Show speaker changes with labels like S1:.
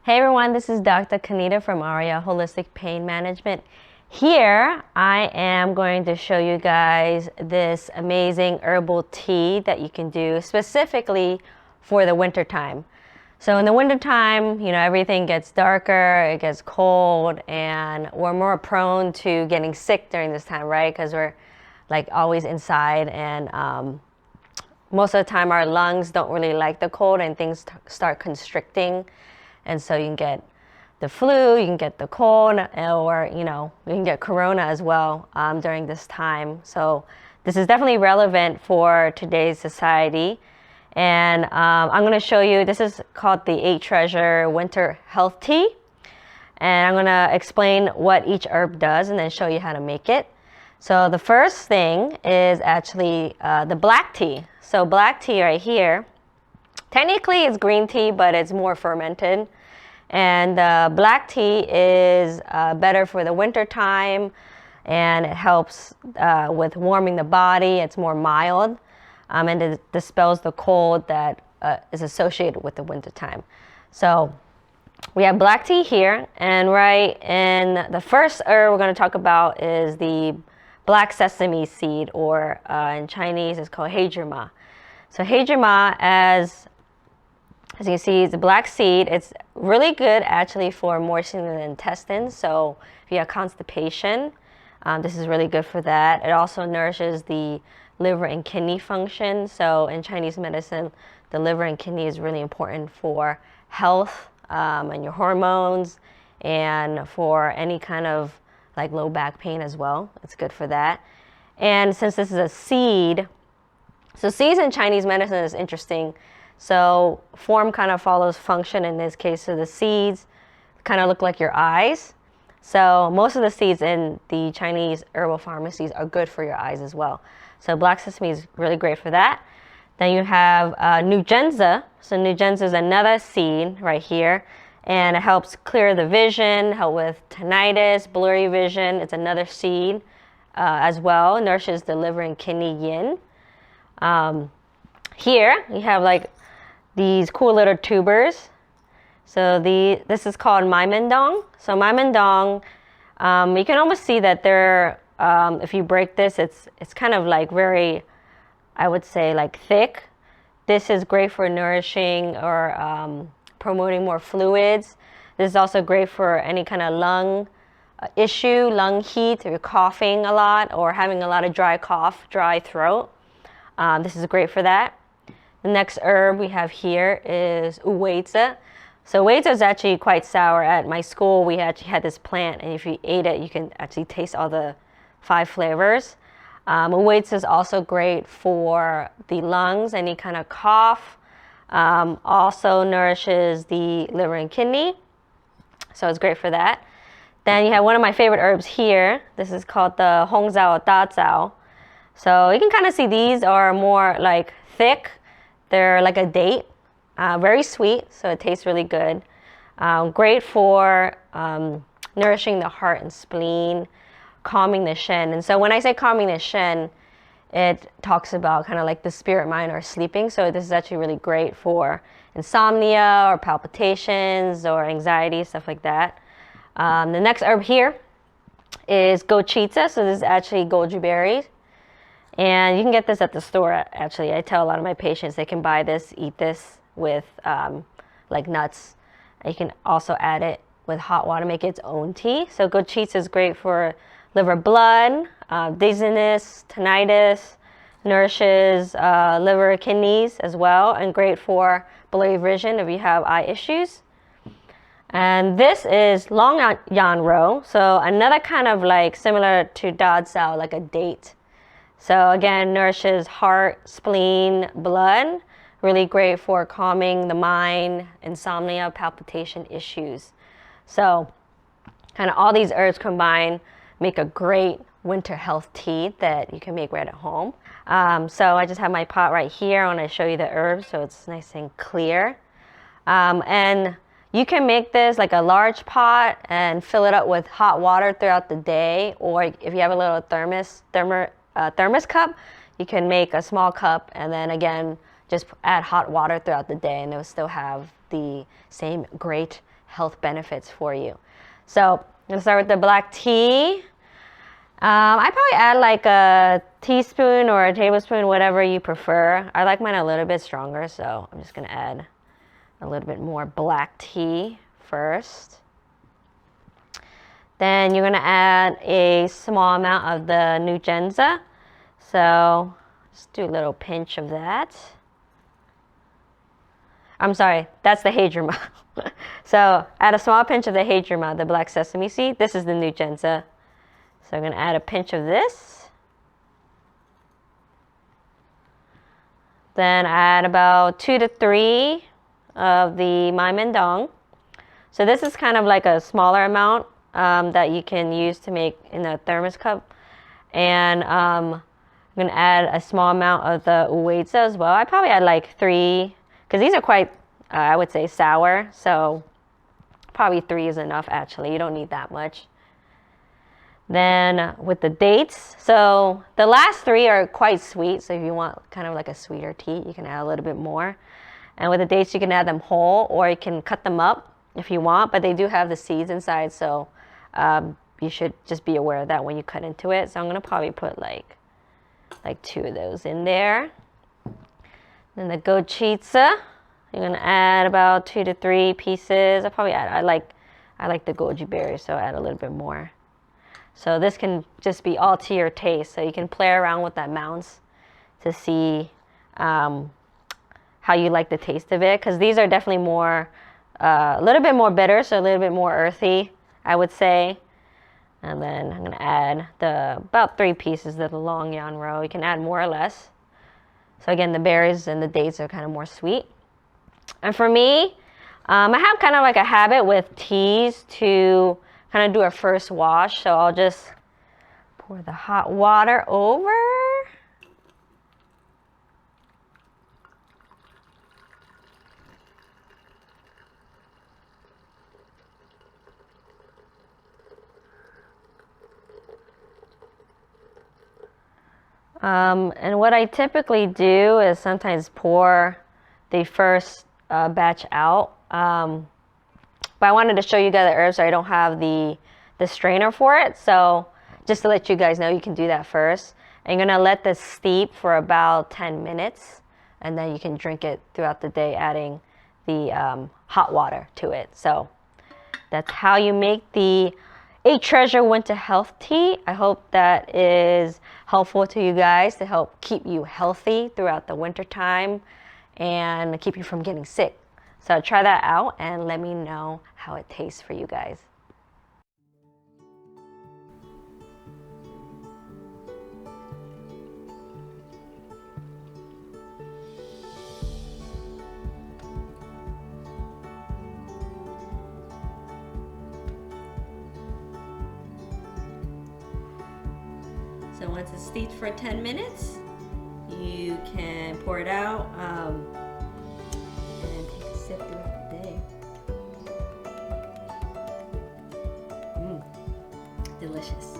S1: Hey everyone, this is Dr. Kanita from Araya Holistic Pain Management. Here I am going to show you guys this amazing herbal tea that you can do specifically for the winter time. So in the winter time, everything gets darker, it gets cold, and we're more prone to getting sick during this time, right? Because we're like always inside, and most of the time our lungs don't really like the cold and things start constricting. And so you can get the flu, you can get the cold, or you can get corona as well during this time. So this is definitely relevant for today's society. And I'm going to show you, this is called the 8 Treasure Winter Health Tea. And I'm going to explain what each herb does and then show you how to make it. So the first thing is actually the black tea. So black tea right here, technically it's green tea, but it's more fermented. And black tea is better for the winter time, and it helps with warming the body. It's more mild, and it dispels the cold that is associated with the winter time. So we have black tea here, and right in the first herb we're going to talk about is the black sesame seed, or in Chinese it's called heijima. So heijima, as you can see, it's a black seed. It's really good actually for moistening the intestines. So if you have constipation, this is really good for that. It also nourishes the liver and kidney function. So in Chinese medicine, the liver and kidney is really important for health and your hormones, and for any kind of like low back pain as well. It's good for that. And since this is a seed, so seeds in Chinese medicine is interesting. So form kind of follows function in this case. So the seeds kind of look like your eyes. So most of the seeds in the Chinese herbal pharmacies are good for your eyes as well. So black sesame is really great for that. Then you have Nugenza. So Nugenza is another seed right here, and it helps clear the vision, help with tinnitus, blurry vision. It's another seed as well. It nourishes the liver and kidney yin. Here you have like these cool little tubers. So this is called Mendong. So Mendong, you can almost see that they're, if you break this, it's kind of like very, I would say like thick. This is great for nourishing or promoting more fluids. This is also great for any kind of lung issue, lung heat, if you're coughing a lot or having a lot of dry cough, dry throat. This is great for that. The next herb we have here is Wazo. So Wazo is actually quite sour. At my school, we actually had this plant, and if you ate it, you can actually taste all the 5 flavors. Wazo is also great for the lungs, any kind of cough. Also nourishes the liver and kidney, so it's great for that. Then you have one of my favorite herbs here. This is called the Hongzau Dazao. So you can kind of see these are more like thick. They're like a date, very sweet, so it tastes really good. Great for nourishing the heart and spleen, calming the shen. And so when I say calming the shen, it talks about kind of like the spirit, mind, or sleeping. So this is actually really great for insomnia or palpitations or anxiety, stuff like that. The next herb here is Goji. So this is actually Goji Berries. And you can get this at the store, actually. I tell a lot of my patients they can buy this, eat this with like nuts. You can also add it with hot water, make its own tea. So Goji is great for liver blood, dizziness, tinnitus, nourishes liver, kidneys as well, and great for blurry vision if you have eye issues. And this is Longyanrow. So another kind of like similar to Dazao, like a date. So again, nourishes heart, spleen, blood. Really great for calming the mind, insomnia, palpitation issues. So kind of all these herbs combined make a great winter health tea that you can make right at home. So I just have my pot right here. I want to show you the herbs so it's nice and clear. And you can make this like a large pot and fill it up with hot water throughout the day, or if you have a little thermos cup, you can make a small cup and then again just add hot water throughout the day, and it will still have the same great health benefits for you. So I'm gonna start with the black tea. I probably add like a teaspoon or a tablespoon, whatever you prefer. I like mine a little bit stronger, so I'm just gonna add a little bit more black tea first. Then you're gonna add a small amount of the Nugenza. So just do a little pinch of that. I'm sorry, that's the Heijirma. So add a small pinch of the Heijirma, the black sesame seed. This is the Nugenza. So I'm gonna add a pinch of this. Then add about 2 to 3 of the Mendong. So this is kind of like a smaller amount that you can use to make in a thermos cup. And I'm gonna add a small amount of the Wazo as well. I probably add like 3, because these are quite, I would say, sour. So probably 3 is enough actually. You don't need that much. Then with the dates, so the last 3 are quite sweet. So if you want kind of like a sweeter tea, you can add a little bit more. And with the dates, you can add them whole, or you can cut them up if you want, but they do have the seeds inside. So you should just be aware of that when you cut into it. So I'm gonna probably put like 2 of those in there. Then the gochitsa, you're gonna add about 2 to 3 pieces. I probably add, I like the goji berries, so add a little bit more. So this can just be all to your taste. So you can play around with that amounts to see how you like the taste of it. Because these are definitely more, a little bit more bitter, so a little bit more earthy, I would say. And then I'm gonna add about 3 pieces of the Longyanrow. You can add more or less. So again, the berries and the dates are kind of more sweet. And for me, I have kind of like a habit with teas to kind of do a first wash. So I'll just pour the hot water over. And what I typically do is sometimes pour the first batch out. But I wanted to show you guys the herbs, so I don't have the strainer for it. So just to let you guys know, you can do that first. And you're gonna let this steep for about 10 minutes, and then you can drink it throughout the day, adding the hot water to it. So that's how you make the 8 Treasure Winter Health Tea. I hope that is helpful to you guys to help keep you healthy throughout the winter time and keep you from getting sick. So try that out and let me know how it tastes for you guys. So once it's steeped for 10 minutes, you can pour it out and take a sip throughout the day. Delicious.